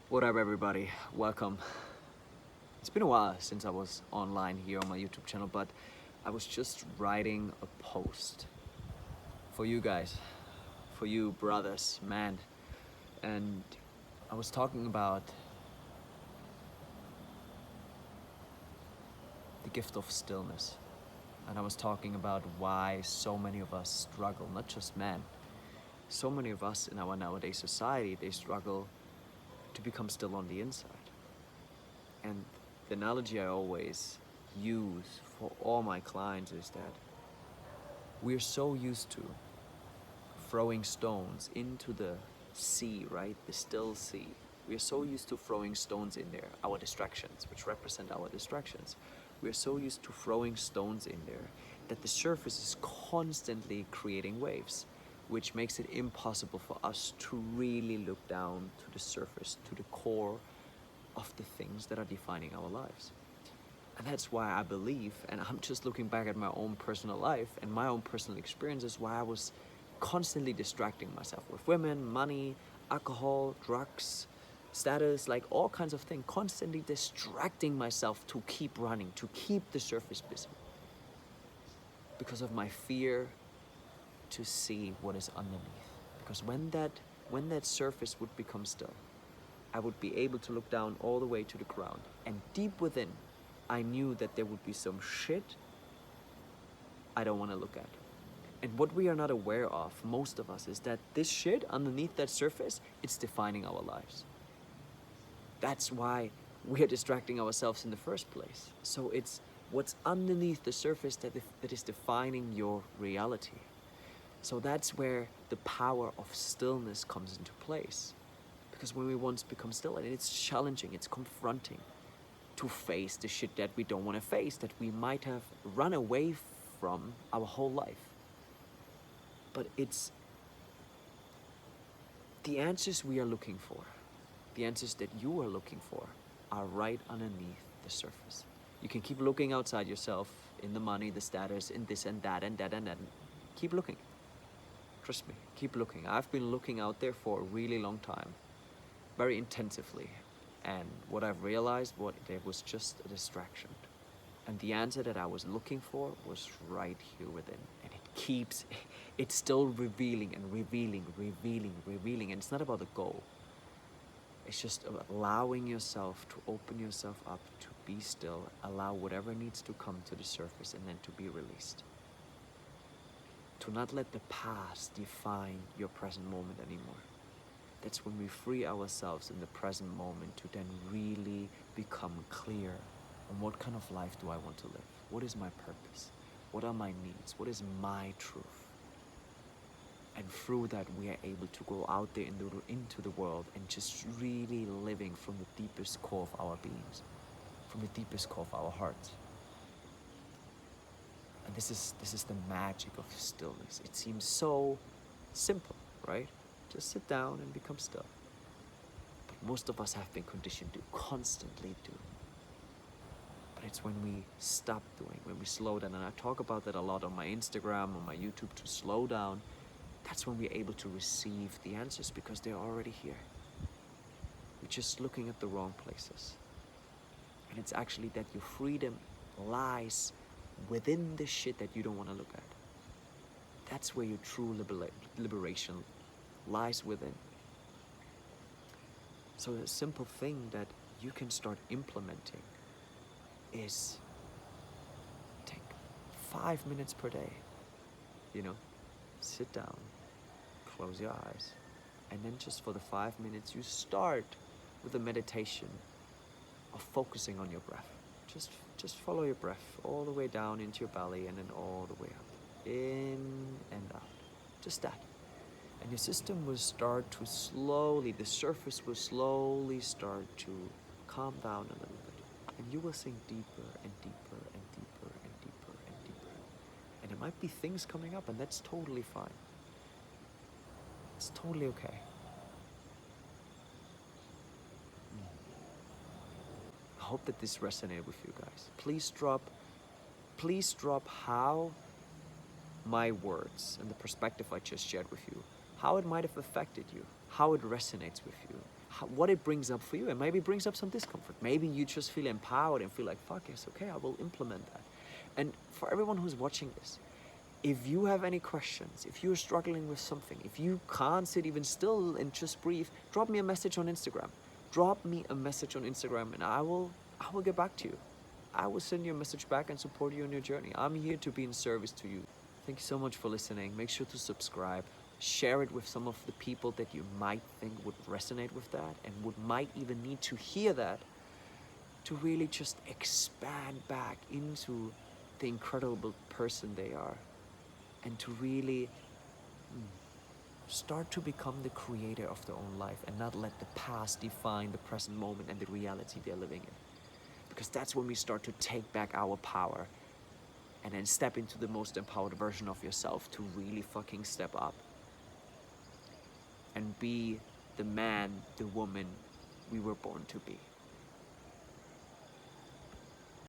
What up, everybody? Welcome. It's been a while since I was online here on my YouTube channel, but I was just writing a post for you guys, for you brothers, man. And I was talking about the gift of stillness. And I was talking about why so many of us struggle, not just men. So many of us in our nowadays society, they struggle to become still on the inside. And the analogy I always use for all my clients is that we're so used to throwing stones into the sea, right? The still sea. We're so used to throwing stones in there, our distractions, which represent our distractions. We're so used to throwing stones in there that the surface is constantly creating waves, which makes it impossible for us to really look down to the surface, to the core of the things that are defining our lives. And that's why I believe, and I'm just looking back at my own personal life and my own personal experiences, why I was constantly distracting myself with women, money, alcohol, drugs, status, like all kinds of things, constantly distracting myself to keep running, to keep the surface busy. Because of my fear to see what is underneath. Because when that surface would become still, I would be able to look down all the way to the ground. And deep within, I knew that there would be some shit I don't want to look at. And what we are not aware of, most of us, is that this shit underneath that surface, it's defining our lives. That's why we are distracting ourselves in the first place. So it's what's underneath the surface that is defining your reality. So that's where the power of stillness comes into place. Because when we once become still, and it's challenging, it's confronting to face the shit that we don't want to face, that we might have run away from our whole life. But it's the answers we are looking for, the answers that you are looking for, are right underneath the surface. You can keep looking outside yourself, in the money, the status, in this and that and that and that. Keep looking. Trust me, keep looking. I've been looking out there for a really long time, very intensively. And what I've realized, there was just a distraction. And the answer that I was looking for was right here within. And it's still revealing and revealing, revealing, revealing. And it's not about the goal. It's just about allowing yourself to open yourself up, to be still, allow whatever needs to come to the surface and then to be released. To not let the past define your present moment anymore. That's when we free ourselves in the present moment to then really become clear on what kind of life do I want to live? What is my purpose? What are my needs? What is my truth? And through that, we are able to go out there into the world and just really living from the deepest core of our beings, from the deepest core of our hearts. And this is the magic of stillness. It seems so simple, right? Just sit down and become still. But most of us have been conditioned to constantly do. But it's when we stop doing, when we slow down, and I talk about that a lot on my Instagram, on my YouTube, to slow down. That's when we're able to receive the answers because they're already here. We're just looking at the wrong places. And it's actually that your freedom lies within the shit that you don't want to look at. That's where your true liberation lies within. So a simple thing that you can start implementing is take 5 minutes per day. Sit down, close your eyes, and then just for the 5 minutes you start with a meditation of focusing on your breath. Just follow your breath all the way down into your belly and then all the way up, in and out. Just that. And your system will start to slowly, the surface will slowly start to calm down a little bit. And you will sink deeper and deeper and deeper and deeper and deeper. And there might be things coming up, and that's totally fine. It's totally okay. I hope that this resonated with you guys. Please drop how my words and the perspective I just shared with you, how it might have affected you, how it resonates with you. what it brings up for you, and maybe it brings up some discomfort. Maybe you just feel empowered and feel like, fuck yes, okay, I will implement that. And for everyone who's watching this, if you have any questions, if you're struggling with something, if you can't sit even still and just breathe, drop me a message on Instagram. Drop me a message on Instagram and I will get back to you. I will send you a message back and support you on your journey. I'm here to be in service to you. Thank you so much for listening. Make sure to subscribe. Share it with some of the people that you might think would resonate with that and might even need to hear that to really just expand back into the incredible person they are, and to really start to become the creator of their own life and not let the past define the present moment and the reality they're living in. Because that's when we start to take back our power and then step into the most empowered version of yourself to really fucking step up and be the man, the woman we were born to be.